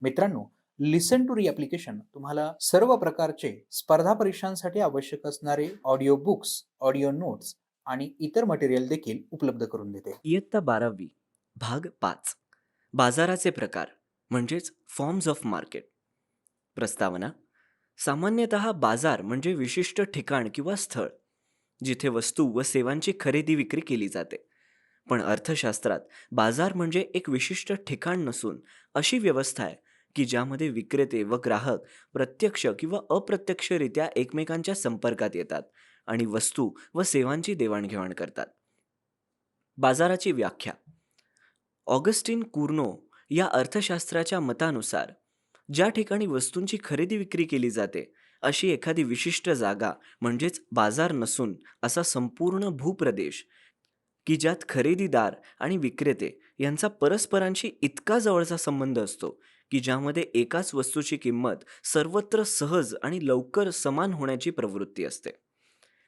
मित्रांनो, लिसन टू री ॲप्लिकेशन तुम्हाला सर्व प्रकारचे स्पर्धा परीक्षांसाठी आवश्यक असणारे ऑडिओ बुक्स, ऑडिओ नोट्स आणि इतर मटेरियल देखील उपलब्ध करून देते. इयत्ता 12वी भाग 5 बाजाराचे प्रकार म्हणजेच फॉर्म्स ऑफ मार्केट. प्रस्तावना. सामान्यतः बाजार म्हणजे विशिष्ट ठिकाण किंवा स्थळ जिथे वस्तू व सेवांची खरेदी विक्री केली जाते. पण अर्थशास्त्रात बाजार म्हणजे एक विशिष्ट ठिकाण नसून अशी व्यवस्था आहे की ज्यामध्ये विक्रेते व ग्राहक प्रत्यक्ष किंवा अप्रत्यक्षरित्या एकमेकांच्या संपर्कात येतात आणि वस्तू व सेवांची देवाणघेवाण करतात. बाजाराची व्याख्या. ऑगस्टिन कुर्नो या अर्थशास्त्राच्या मतानुसार ज्या ठिकाणी वस्तूंची खरेदी विक्री केली जाते अशी एखादी विशिष्ट जागा म्हणजेच बाजार नसून असा संपूर्ण भूप्रदेश की ज्यात खरेदीदार आणि विक्रेते यांचा परस्परांशी इतका जवळचा संबंध असतो की ज्यामध्ये एकाच वस्तूची किंमत सर्वत्र सहज आणि लवकर समान होण्याची प्रवृत्ती असते.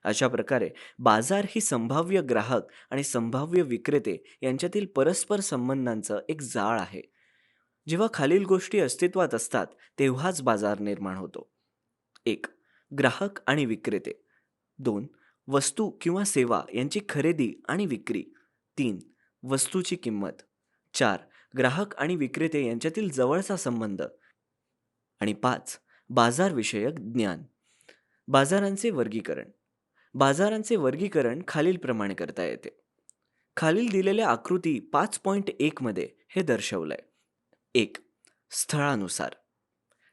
अशा प्रकारे बाजार ही संभाव्य ग्राहक आणि संभाव्य विक्रेते यांच्यातील परस्पर संबंधांचं एक जाळ आहे. जेव्हा खालील गोष्टी अस्तित्वात असतात तेव्हाच बाजार निर्माण होतो. 1. ग्राहक आणि विक्रेते. 2. वस्तू किंवा सेवा यांची खरेदी आणि विक्री. 3. वस्तूची किंमत. 4. ग्राहक आणि विक्रेते यांच्यातील जवळचा संबंध. आणि 5. बाजारविषयक ज्ञान. बाजारांचे वर्गीकरण. बाजारांचे वर्गीकरण खालीलप्रमाणे करता येते. खालील दिलेल्या आकृती 5.1 मध्ये हे दर्शवलंय. 1. स्थळानुसार.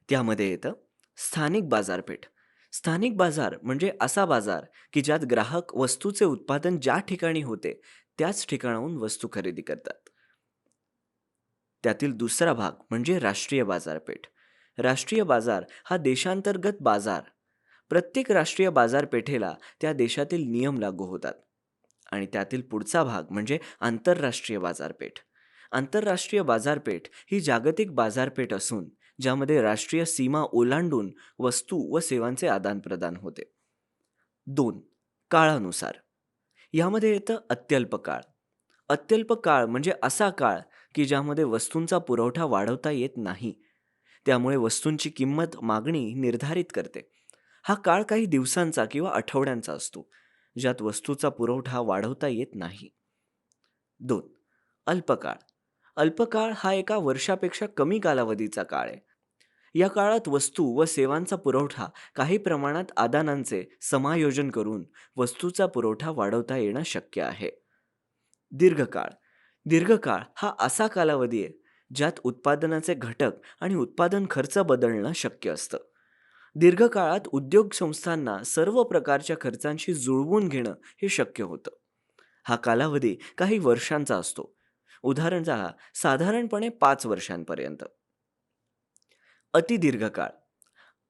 त्यामध्ये येतं स्थानिक बाजारपेठ. स्थानिक बाजार म्हणजे असा बाजार की ज्यात ग्राहक वस्तूचे उत्पादन ज्या ठिकाणी होते त्याच ठिकाणाहून वस्तू खरेदी करतात. त्यातील दुसरा भाग म्हणजे राष्ट्रीय बाजारपेठ. राष्ट्रीय बाजार हा देशांतर्गत बाजार. प्रत्येक राष्ट्रीय बाजारपेठेला त्या देशातील नियम लागू होतात. आणि त्यातील पुढचा भाग म्हणजे आंतरराष्ट्रीय बाजारपेठ. आंतरराष्ट्रीय बाजारपेठ ही जागतिक बाजारपेठ असून ज्यामध्ये राष्ट्रीय सीमा ओलांडून वस्तू व सेवांचे आदानप्रदान होते. 2. काळानुसार. यामध्ये येतं अत्यल्प काळ. अत्यल्प काळ म्हणजे असा काळ की ज्यामध्ये वस्तूंचा पुरवठा वाढवता येत नाही. त्यामुळे वस्तूंची किंमत मागणी निर्धारित करते. हा काळ काही दिवसांचा किंवा आठवड्यांचा असतो ज्यात वस्तूचा पुरवठा वाढवता येत नाही. 2. अल्पकाळ. अल्पकाळ हा एका वर्षापेक्षा कमी कालावधीचा काळ आहे. या काळात वस्तू व सेवांचा पुरवठा काही प्रमाणात आदानांचे समायोजन करून वस्तूचा पुरवठा वाढवता येणं शक्य आहे. दीर्घकाळ. दीर्घकाळ हा असा कालावधी आहे ज्यात उत्पादनाचे घटक आणि उत्पादन खर्च बदलणं शक्य असतं. दीर्घकाळात उद्योग संस्थांना सर्व प्रकारच्या खर्चांशी जुळवून घेणं हे शक्य होतं. हा कालावधी काही वर्षांचा असतो. उदाहरणतः साधारणपणे 5 वर्षांपर्यंत. अतिदीर्घकाळ.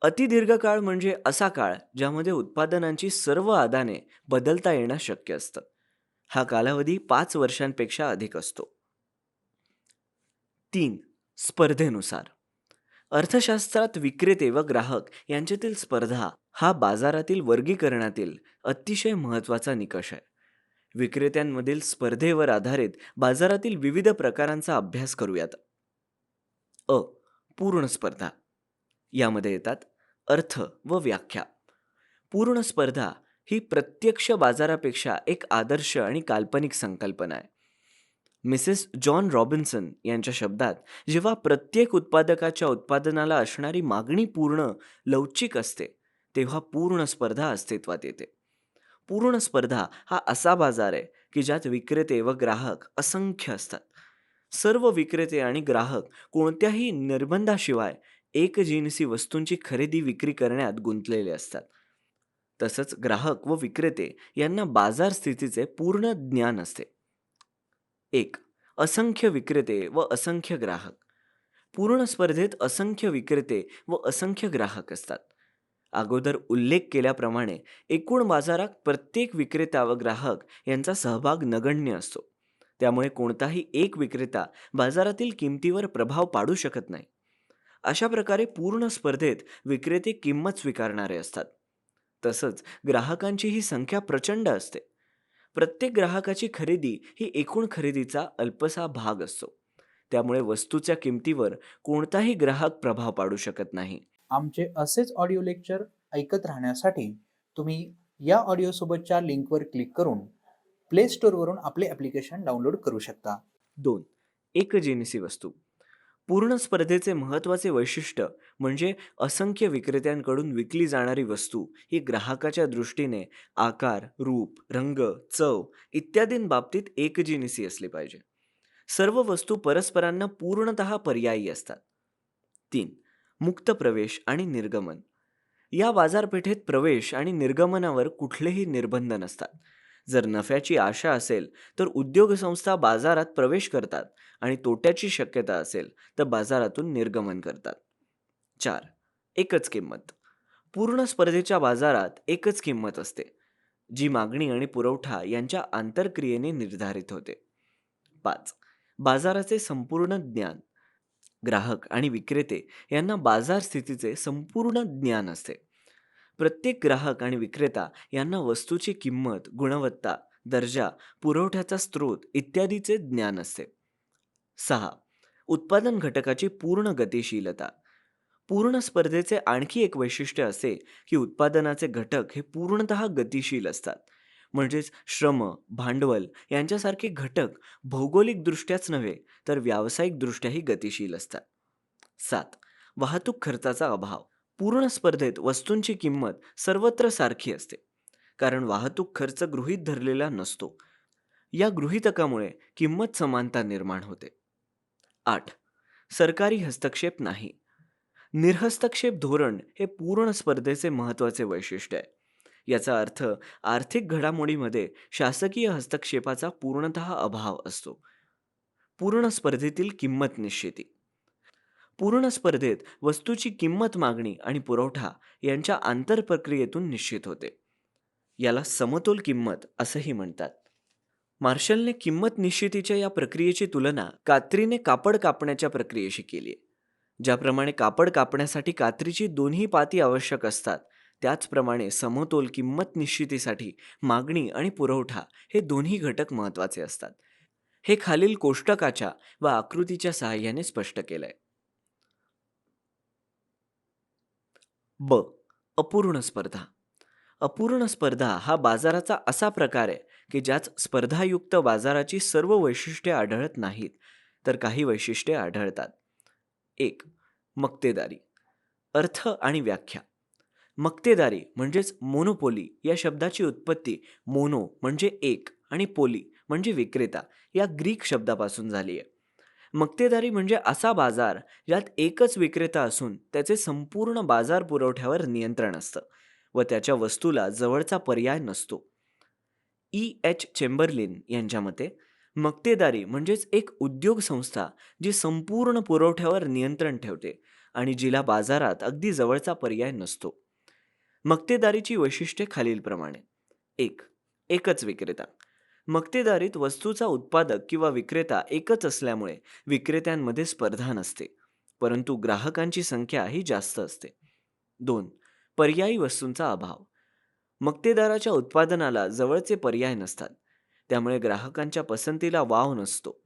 अतिदीर्घकाळ म्हणजे असा काळ ज्यामध्ये उत्पादनांची सर्व आदाने बदलता येणं शक्य असतं. हा कालावधी 5 वर्षांपेक्षा अधिक असतो. 3. स्पर्धेनुसार. अर्थशास्त्रात विक्रेते व ग्राहक यांच्यातील स्पर्धा हा बाजारातील वर्गीकरणातील अतिशय महत्त्वाचा निकष आहे. विक्रेत्यांमधील स्पर्धेवर आधारित बाजारातील विविध प्रकारांचा अभ्यास करूयात. अ. पूर्ण स्पर्धा. यामध्ये येतात अर्थ व व्याख्या. पूर्ण स्पर्धा ही प्रत्यक्ष बाजारापेक्षा एक आदर्श आणि काल्पनिक संकल्पना आहे. मिसेस जॉन रॉबिन्सन यांच्या शब्दात, जेव्हा प्रत्येक उत्पादकाच्या उत्पादनाला असणारी मागणी पूर्ण लवचिक असते तेव्हा पूर्ण स्पर्धा अस्तित्वात येते. पूर्ण स्पर्धा हा असा बाजार आहे की ज्यात विक्रेते व ग्राहक असंख्य असतात. सर्व विक्रेते आणि ग्राहक कोणत्याही निर्बंधाशिवाय एकजिनसी वस्तूंची खरेदी विक्री करण्यात गुंतलेले असतात. तसंच ग्राहक व विक्रेते यांना बाजार स्थितीचे पूर्ण ज्ञान असते. 1. असंख्य विक्रेते व असंख्य ग्राहक. पूर्ण स्पर्धेत असंख्य विक्रेते व असंख्य ग्राहक असतात. अगोदर उल्लेख केल्याप्रमाणे एकूण बाजारात प्रत्येक विक्रेता व ग्राहक यांचा सहभाग नगण्य असतो. त्यामुळे कोणताही एक विक्रेता बाजारातील किमतीवर प्रभाव पाडू शकत नाही. अशा प्रकारे पूर्ण स्पर्धेत विक्रेते किंमत स्वीकारणारे असतात. तसंच ग्राहकांची ही संख्या प्रचंड असते. प्रत्येक ग्राहकाची खरेदी ही एकूण खरेदीचा अल्पसा भाग असतो. त्यामुळे वस्तूच्या किमतीवर कोणताही ग्राहक प्रभाव पाडू शकत नाही. आमचे असेच ऑडिओ लेक्चर ऐकत राहण्यासाठी तुम्ही या ऑडिओसोबतच्या लिंकवर क्लिक करून प्ले स्टोअरवरून आपले ॲप्लिकेशन डाउनलोड करू शकता. 2. एकजिनसी वस्तू. पूर्ण स्पर्धेचे महत्त्वाचे वैशिष्ट्य म्हणजे असंख्य विक्रेत्यांकडून विकली जाणारी वस्तू ही ग्राहकाच्या दृष्टीने आकार, रूप, रंग, चव इत्यादींबाबतीत एकजिनसी असली पाहिजे. सर्व वस्तू परस्परांना पूर्णतः पर्यायी असतात. 3. मुक्त प्रवेश आणि निर्गमन. या बाजारपेठेत प्रवेश आणि निर्गमनावर कुठलेही निर्बंध नसतात. जर नफ्याची आशा असेल तर उद्योग संस्था बाजारात प्रवेश करतात आणि तोट्याची शक्यता असेल तर बाजारातून निर्गमन करतात. 4. एकच किंमत. पूर्ण स्पर्धेच्या बाजारात एकच किंमत असते, जी मागणी आणि पुरवठा यांच्या आंतरक्रियेने निर्धारित होते. 5. बाजाराचे संपूर्ण ज्ञान. ग्राहक आणि विक्रेते यांना बाजार स्थितीचे संपूर्ण ज्ञान असते. प्रत्येक ग्राहक आणि विक्रेता यांना वस्तूची किंमत, गुणवत्ता, दर्जा, पुरवठ्याचा स्रोत इत्यादीचे ज्ञान असते. 6. उत्पादन घटकाची पूर्ण गतिशीलता. पूर्ण स्पर्धेचे आणखी एक वैशिष्ट्य असे की उत्पादनाचे घटक हे पूर्णतः गतिशील असतात. म्हणजेच श्रम, भांडवल यांच्यासारखे घटक भौगोलिकदृष्ट्याच नव्हे तर व्यावसायिकदृष्ट्याही गतिशील असतात. 7. वाहतूक खर्चाचा अभाव. पूर्ण स्पर्धेत वस्तूंची किंमत सर्वत्र सारखी असते, कारण वाहतूक खर्च गृहीत धरलेला नसतो. या गृहीतकामुळे किंमत समानता निर्माण होते. 8. सरकारी हस्तक्षेप नाही. निर्हस्तक्षेप धोरण हे पूर्ण स्पर्धेचे महत्त्वाचे वैशिष्ट्य आहे. याचा अर्थ आर्थिक घडामोडीमध्ये शासकीय हस्तक्षेपाचा पूर्णतः अभाव असतो. पूर्ण स्पर्धेतील किंमत निश्चिती. पूर्ण स्पर्धेत वस्तूची किंमत मागणी आणि पुरवठा यांच्या आंतरप्रक्रियेतून निश्चित होते. याला समतोल किंमत असंही म्हणतात. मार्शलने किंमत निश्चितीच्या या प्रक्रियेची तुलना कात्रीने कापड कापण्याच्या प्रक्रियेशी केली आहे. ज्याप्रमाणे कापड कापण्यासाठी कात्रीची दोन्ही पाती आवश्यक असतात, त्याचप्रमाणे समतोल किंमत निश्चितीसाठी मागणी आणि पुरवठा हे दोन्ही घटक महत्त्वाचे असतात. हे खालील कोष्टकाच्या व आकृतीच्या सहाय्याने स्पष्ट केलंय. ब. अपूर्ण स्पर्धा. अपूर्ण स्पर्धा हा बाजाराचा असा प्रकार आहे की ज्यात स्पर्धायुक्त बाजाराची सर्व वैशिष्ट्ये आढळत नाहीत, तर काही वैशिष्ट्ये आढळतात. 1. मक्तेदारी. अर्थ आणि व्याख्या. मक्तेदारी म्हणजेच मोनोपोली या शब्दाची उत्पत्ती मोनो म्हणजे एक आणि पोली म्हणजे विक्रेता या ग्रीक शब्दापासून झाली आहे. मक्तेदारी म्हणजे असा बाजार ज्यात एकच विक्रेता असून त्याचे संपूर्ण बाजार पुरवठ्यावर नियंत्रण असतं व त्याच्या वस्तूला जवळचा पर्याय नसतो. E.H. चेंबरलिन यांच्या मते मक्तेदारी म्हणजेच एक उद्योग संस्था जी संपूर्ण पुरवठ्यावर नियंत्रण ठेवते आणि जिला बाजारात अगदी जवळचा पर्याय नसतो. मक्तेदारीची वैशिष्ट्ये खालीलप्रमाणे. 1. एकच विक्रेता. मक्तेदारीत वस्तूचा उत्पादक किंवा विक्रेता एकच असल्यामुळे विक्रेत्यांमध्ये स्पर्धा नसते, परंतु ग्राहकांची संख्या ही जास्त असते. 2. पर्यायी वस्तूंचा अभाव. मक्तेदाराच्या उत्पादनाला जवळचे पर्याय नसतात, त्यामुळे ग्राहकांच्या पसंतीला वाव नसतो.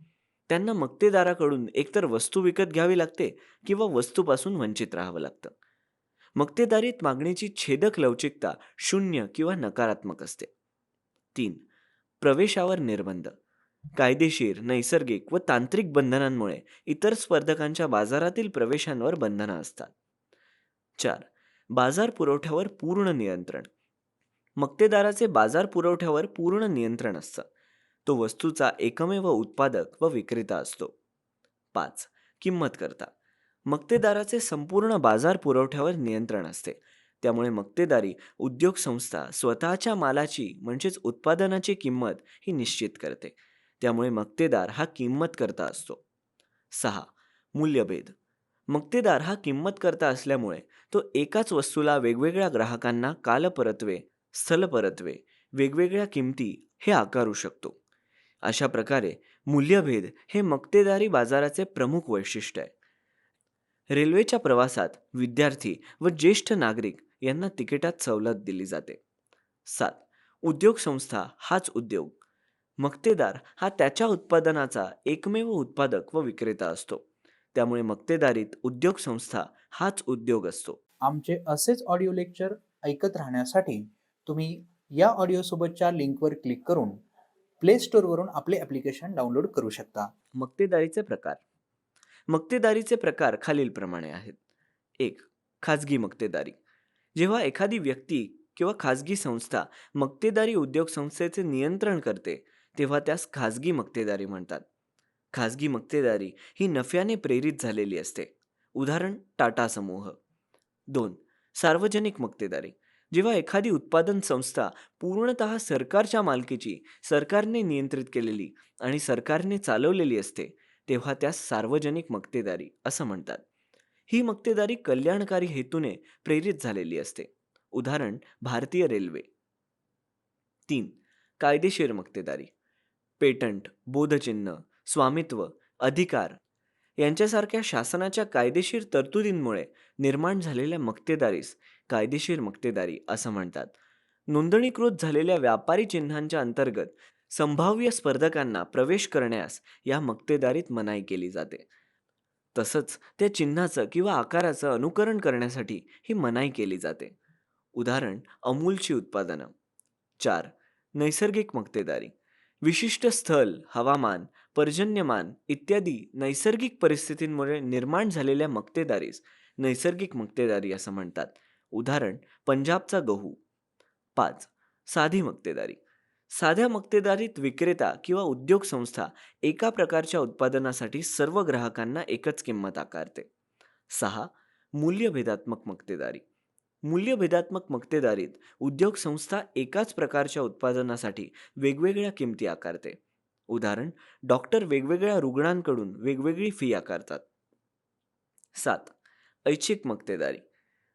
त्यांना मक्तेदाराकडून एकतर वस्तू विकत घ्यावी लागते किंवा वस्तूपासून वंचित राहावं लागतं. मक्तेदारीत मागणीची छेदक लवचिकता शून्य किंवा नकारात्मक असते. 3. प्रवेशावर निर्बंध. कायदेशीर, नैसर्गिक व तांत्रिक बंधनांमुळे इतर स्पर्धकांच्या बाजारातील प्रवेशांवर बंधनं असतात. 4. बाजार पुरवठ्यावर पूर्ण नियंत्रण. मक्तेदाराचे बाजार पुरवठ्यावर पूर्ण नियंत्रण असतं. तो वस्तूचा एकमेव उत्पादक व विक्रेता असतो. 5. किंमतकर्ता. मक्तेदाराचे संपूर्ण बाजार पुरवठ्यावर नियंत्रण असते, त्यामुळे मक्तेदारी उद्योग संस्था स्वतःच्या मालाची म्हणजेच उत्पादनाची किंमत ही निश्चित करते, त्यामुळे मक्तेदार हा किंमतकर्ता असतो. 6. मूल्यभेद. मक्तेदार हा किंमतकर्ता असल्यामुळे तो एकाच वस्तूला वेगवेगळ्या ग्राहकांना कालपरत्वे, स्थलपरत्वे, वेगवेगळ्या किमती हे आकारू शकतो. अशा प्रकारे मूल्यभेद हे मक्तेदारी बाजाराचे प्रमुख वैशिष्ट्य आहे. रेल्वेच्या प्रवासात विद्यार्थी व ज्येष्ठ नागरिक यांना तिकिटात सवलत दिली जाते. 7. उद्योग संस्था हाच उद्योग. मक्तेदार हा त्याच्या उत्पादनाचा एकमेव उत्पादक व विक्रेता असतो. त्यामुळे मक्तेदारीत उद्योग संस्था हाच उद्योग असतो. आमचे असेच ऑडिओ लेक्चर ऐकत राहण्यासाठी तुम्ही या ऑडिओसोबतच्या लिंकवर क्लिक करून प्ले स्टोअरवरून आपले ॲप्लिकेशन डाउनलोड करू शकता. मक्तेदारीचे प्रकार. मक्तेदारीचे प्रकार खालीलप्रमाणे आहेत. 1. खाजगी मक्तेदारी. जेव्हा एखादी व्यक्ती किंवा खाजगी संस्था मक्तेदारी उद्योग संस्थेचे नियंत्रण करते, तेव्हा त्यास खाजगी मक्तेदारी म्हणतात. खाजगी मक्तेदारी ही नफ्याने प्रेरित झालेली असते. उदाहरण टाटा समूह. 2. सार्वजनिक मक्तेदारी. जेव्हा एखादी उत्पादन संस्था पूर्णतः सरकारच्या मालकीची, सरकारने नियंत्रित केलेली आणि सरकारने चालवलेली असते, तेव्हा त्यास सार्वजनिक मक्तेदारी असं म्हणतात. ही मक्तेदारी कल्याणकारी हेतूने प्रेरित झालेली असते. उदाहरण भारतीय रेल्वे. 3. कायदेशीर मक्तेदारी. पेटंट, बोधचिन्ह, स्वामित्व, अधिकार यांच्यासारख्या शासनाच्या कायदेशीर तरतुदींमुळे निर्माण झालेल्या मक्तेदारीस कायदेशीर मक्तेदारी असं म्हणतात. नोंदणीकृत झालेल्या व्यापारी चिन्हांच्या अंतर्गत संभाव्य स्पर्धकांना प्रवेश करण्यास या मक्तेदारीत मनाई केली जाते. तसंच त्या चिन्हाचं किंवा आकाराचं अनुकरण करण्यासाठी ही मनाई केली जाते. उदाहरण अमूलची उत्पादनं. 4. नैसर्गिक मक्तेदारी. विशिष्ट स्थल, हवामान, पर्जन्यमान इत्यादी नैसर्गिक परिस्थितींमुळे निर्माण झालेल्या मक्तेदारीस नैसर्गिक मक्तेदारी असं म्हणतात. उदाहरण पंजाबचा गहू. 5. साधी मक्तेदारी. साध्या मक्तेदारीत विक्रेता किंवा उद्योग संस्था एका प्रकारच्या उत्पादनासाठी सर्व ग्राहकांना एकच किंमत आकारते. 6. मूल्यभेदात्मक मक्तेदारी. मूल्यभेदात्मक मक्तेदारीत उद्योग संस्था एकाच प्रकारच्या उत्पादनासाठी वेगवेगळ्या किमती आकारते. उदाहरण डॉक्टर वेगवेगळ्या रुग्णांकडून वेगवेगळी फी आकारतात. 7. ऐच्छिक मक्तेदारी.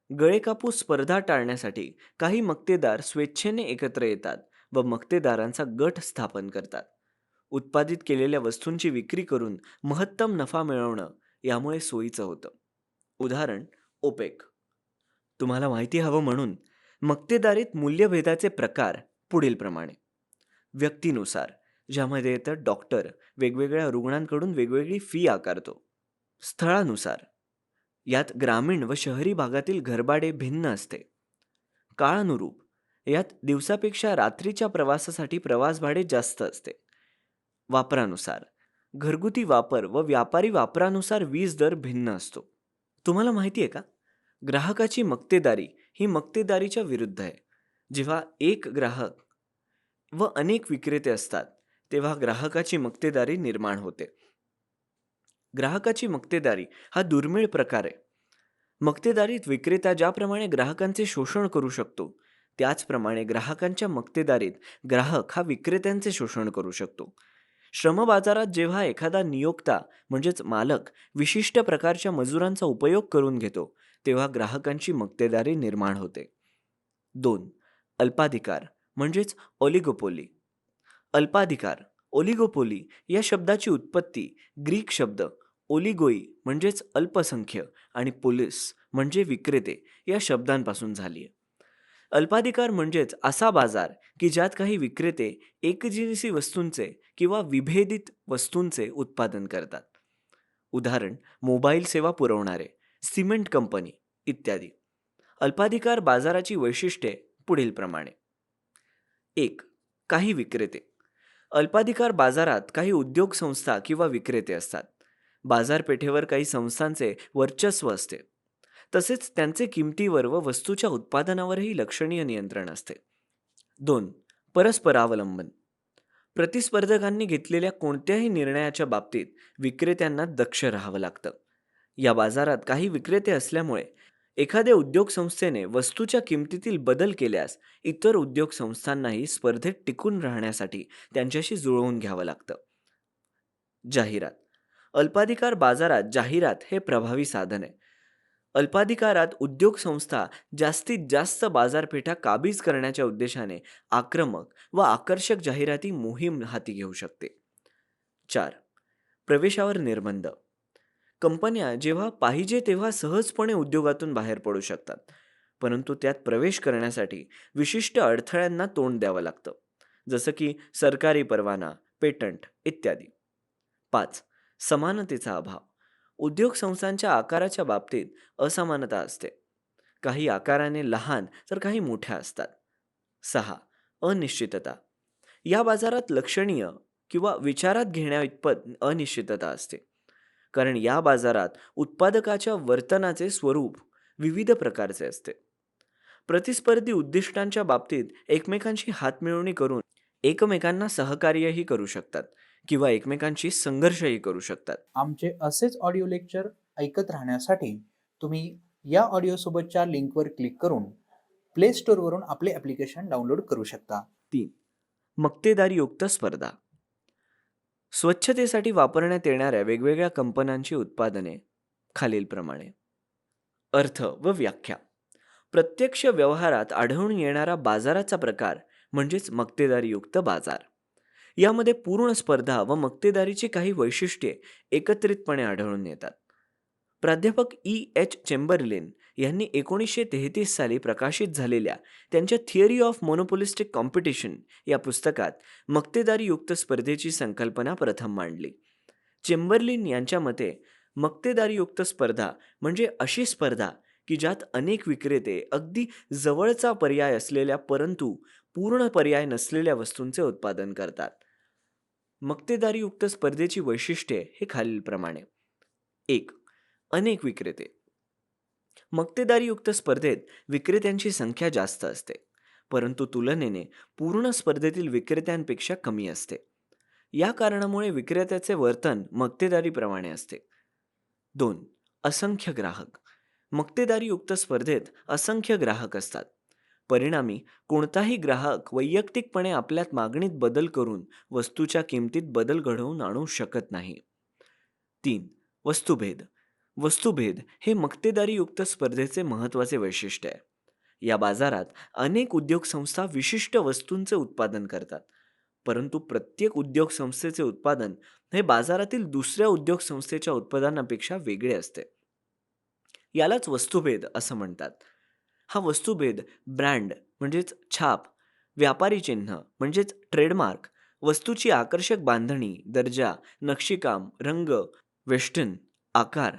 गळेकापूस स्पर्धा टाळण्यासाठी काही मक्तेदार स्वेच्छेने एकत्र येतात व मक्तेदारांचा गट स्थापन करतात. उत्पादित केलेल्या वस्तूंची विक्री करून महत्तम नफा मिळवणं यामुळे सोयीचं होतं. उदाहरण ओपेक. तुम्हाला माहिती हवं म्हणून मक्तेदारीत मूल्यभेदाचे प्रकार पुढीलप्रमाणे. व्यक्तीनुसार, ज्यामध्ये येतं डॉक्टर वेगवेगळ्या रुग्णांकडून वेगवेगळी फी आकारतो. स्थळानुसार, यात ग्रामीण व शहरी भागातील घरभाडे भिन्न असते. काळानुरूप, यात दिवसापेक्षा रात्रीच्या प्रवासासाठी प्रवास भाडे जास्त असते. वापरानुसार, घरगुती वापर व व्यापारी वापरानुसार वीज दर भिन्न असतो. तुम्हाला माहिती आहे का, ग्राहकाची मक्तेदारी ही मक्तेदारीच्या विरुद्ध आहे. जेव्हा एक ग्राहक व अनेक विक्रेते असतात, तेव्हा ग्राहकाची मक्तेदारी निर्माण होते. ग्राहकाची मक्तेदारी हा दुर्मिळ प्रकार आहे. मक्तेदारीत विक्रेता ज्याप्रमाणे ग्राहकांचे शोषण करू शकतो, त्याचप्रमाणे ग्राहकांच्या मक्तेदारीत ग्राहक हा विक्रेत्यांचे शोषण करू शकतो. श्रम बाजारात जेव्हा एखादा नियोक्ता म्हणजेच मालक विशिष्ट प्रकारच्या मजुरांचा उपयोग करून घेतो, तेव्हा ग्राहकांची मक्तेदारी निर्माण होते. 2. अल्पाधिकार म्हणजेच ऑलिगोपोली. अल्पाधिकार, ओलिगोपोली या शब्दाची उत्पत्ती ग्रीक शब्द ओलिगोई म्हणजेच अल्पसंख्य आणि पोलिस म्हणजे विक्रेते या शब्दांपासून झाली आहे. अल्पाधिकार म्हणजेच असा बाजार की ज्यात काही विक्रेते एकजिनसी वस्तूंचे किंवा विभेदित वस्तूंचे उत्पादन करतात. उदाहरण मोबाईल सेवा पुरवणारे, सिमेंट कंपनी इत्यादी. अल्पाधिकार बाजाराची वैशिष्ट्ये पुढीलप्रमाणे. 1. काही विक्रेते. अल्पाधिकार बाजारात काही उद्योग संस्था किंवा विक्रेते असतात. बाजारपेठेवर काही संस्थांचे वर्चस्व असते. तसेच त्यांचे किमतीवर व वस्तूच्या उत्पादनावरही लक्षणीय नियंत्रण असते. 2. परस्परावलंबन. प्रतिस्पर्धकांनी घेतलेल्या कोणत्याही निर्णयाच्या बाबतीत विक्रेत्यांना दक्ष राहावं लागतं. या बाजारात काही विक्रेते असल्यामुळे एखाद्या उद्योग संस्थेने वस्तूच्या किमतीतील बदल केल्यास इतर उद्योग संस्थांनाही स्पर्धेत टिकून राहण्यासाठी त्यांच्याशी जुळवून घ्यावं लागतं. जाहिरात. अल्पाधिकार बाजारात जाहिरात हे प्रभावी साधन आहे. अल्पाधिकारात उद्योग संस्था जास्तीत जास्त बाजारपेठा काबीज करण्याच्या उद्देशाने आक्रमक व आकर्षक जाहिराती मोहीम हाती घेऊ शकते. 4. प्रवेशावर निर्बंध. कंपन्या जेव्हा पाहिजे तेव्हा सहजपणे उद्योगातून बाहेर पडू शकतात, परंतु त्यात प्रवेश करण्यासाठी विशिष्ट अडथळ्यांना तोंड द्यावं लागतं. जसं की सरकारी परवाना, पेटंट इत्यादी. 5. समानतेचा अभाव. उद्योग संस्थांच्या आकाराच्या बाबतीत असमानता असते. काही आकाराने लहान तर काही मोठ्या असतात. 6. अनिश्चितता. या बाजारात लक्षणीय किंवा विचारात घेण्याइतपत अनिश्चितता असते. कारण या बाजारात उत्पादकाच्या वर्तनाचे स्वरूप विविध प्रकारचे असते. प्रतिस्पर्धी उद्दिष्टांच्या बाबतीत एकमेकांशी हातमिळवणी करून एकमेकांना सहकार्यही करू शकतात किंवा एकमेकांशी संघर्षही करू शकतात. आमचे असेच ऑडिओ लेक्चर ऐकत राहण्यासाठी तुम्ही या ऑडिओसोबतच्या लिंकवर क्लिक करून प्ले स्टोअरवरून आपले ॲप्लिकेशन डाउनलोड करू शकता. 3. मक्तेदारीयुक्त स्पर्धा. स्वच्छतेसाठी वापरण्यात येणाऱ्या वेगवेगळ्या कंपन्यांची उत्पादने खालीलप्रमाणे. अर्थ व व्याख्या. प्रत्यक्ष व्यवहारात आढळून येणारा बाजाराचा प्रकार म्हणजेच मक्तेदारीयुक्त बाजार. यामध्ये पूर्ण स्पर्धा व मक्तेदारीची काही वैशिष्ट्ये एकत्रितपणे आढळून येतात. प्राध्यापक E.H. चेंबरलिन यांनी 1933 साली प्रकाशित झालेल्या त्यांच्या थिअरी ऑफ मोनोपोलिस्टिक कॉम्पिटिशन या पुस्तकात मक्तेदारीयुक्त स्पर्धेची संकल्पना प्रथम मांडली. चेंबरलिन यांच्या मते मक्तेदारीयुक्त स्पर्धा म्हणजे अशी स्पर्धा की ज्यात अनेक विक्रेते अगदी जवळचा पर्याय असलेल्या परंतु पूर्ण पर्याय नसलेल्या वस्तूंचे उत्पादन करतात. मक्तेदारीयुक्त स्पर्धेची वैशिष्ट्ये हे खालीलप्रमाणे. 1. अनेक विक्रेते. मक्तेदारीयुक्त स्पर्धेत विक्रेत्यांची संख्या जास्त असते, परंतु तुलनेने पूर्ण स्पर्धेतील विक्रेत्यांपेक्षा कमी असते. या कारणामुळे विक्रेत्याचे वर्तन मक्तेदारीप्रमाणे असते. 2. असंख्य ग्राहक. मक्तेदारीयुक्त स्पर्धेत असंख्य ग्राहक असतात. परिणामी कोणताही ग्राहक वैयक्तिकपणे आपल्यात मागणीत बदल करून वस्तूच्या किमतीत बदल घडवून आणू शकत नाही. 3. वस्तुभेद. वस्तुभेद हे मक्तेदारीयुक्त स्पर्धेचे महत्त्वाचे वैशिष्ट्य आहे. या बाजारात अनेक उद्योग संस्था विशिष्ट वस्तूंचे उत्पादन करतात, परंतु प्रत्येक उद्योग संस्थेचे उत्पादन हे बाजारातील दुसऱ्या उद्योग संस्थेच्या उत्पादनापेक्षा वेगळे असते. यालाच वस्तुभेद असं म्हणतात. हा वस्तुभेद ब्रँड म्हणजेच छाप, व्यापारी चिन्ह म्हणजेच ट्रेडमार्क, वस्तूची आकर्षक बांधणी, दर्जा, नक्षीकाम, रंग, वेष्टन, आकार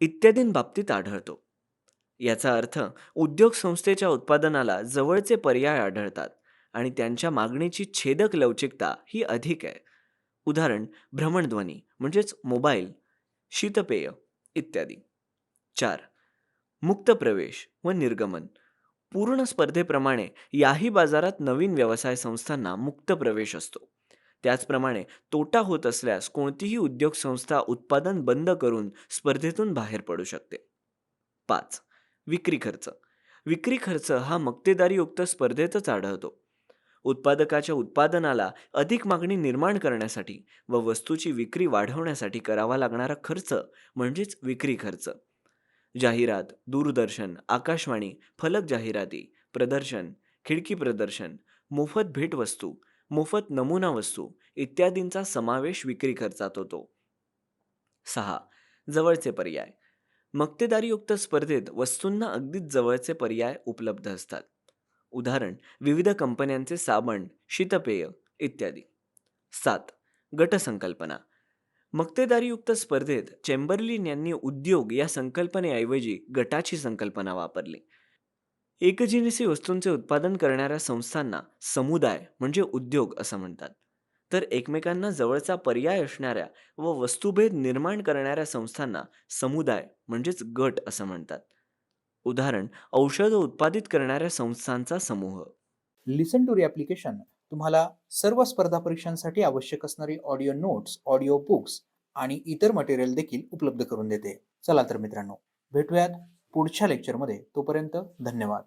इत्यादींबाबतीत आढळतो. याचा अर्थ उद्योग संस्थेच्या उत्पादनाला जवळचे पर्याय आढळतात आणि त्यांच्या मागणीची छेदक लवचिकता ही अधिक आहे. उदाहरण भ्रमणध्वनी म्हणजेच मोबाईल, शीतपेय इत्यादी. 4. मुक्त प्रवेश व निर्गमन. पूर्ण स्पर्धेप्रमाणे याही बाजारात नवीन व्यवसाय संस्थांना मुक्त प्रवेश असतो. त्याचप्रमाणे तोटा होत असल्यास कोणतीही उद्योग संस्था उत्पादन बंद करून स्पर्धेतून बाहेर पडू शकते. 5. विक्री खर्च. विक्री खर्च हा मक्तेदारीयुक्त स्पर्धेतच आढळतो. उत्पादकाच्या उत्पादनाला अधिक मागणी निर्माण करण्यासाठी व वस्तूची विक्री वाढवण्यासाठी करावा लागणारा खर्च म्हणजेच विक्री खर्च. जाहिरात, दूरदर्शन, आकाशवाणी, फलक जाहिराती, प्रदर्शन, खिडकी प्रदर्शन, मोफत भेटवस्तू, मोफत नमुना वस्तू इत्यादींचा समावेश विक्री खर्चात होतो. 6. जवळचे पर्याय. मक्तेदारीयुक्त स्पर्धेत वस्तूंना अगदीच जवळचे पर्याय उपलब्ध असतात. उदाहरण विविध कंपन्यांचे साबण, शीतपेय इत्यादी. 7. गटसंकल्पना. मक्तेदारीयुक्त स्पर्धेत चेंबरलिन यांनी उद्योग या संकल्पनेऐवजी गटाची संकल्पना वापरली. एकजिनसी वस्तूंचे उत्पादन करणाऱ्या संस्थांना समुदाय म्हणजे उद्योग असं म्हणतात, तर एकमेकांना जवळचा पर्याय असणाऱ्या व वस्तुभेद निर्माण करणाऱ्या संस्थांना समुदाय म्हणजेच गट असं म्हणतात. उदाहरण औषध उत्पादित करणाऱ्या संस्थांचा समूह. लिसन टू ॲप्लिकेशन तुम्हाला सर्व स्पर्धा परीक्षांसाठी आवश्यक असणारी ऑडिओ नोट्स, ऑडिओ बुक्स आणि इतर मटेरियल देखील उपलब्ध करून देते. चला तर मित्रांनो, भेटूयात पुढच्या लेक्चरमध्ये. तोपर्यंत धन्यवाद.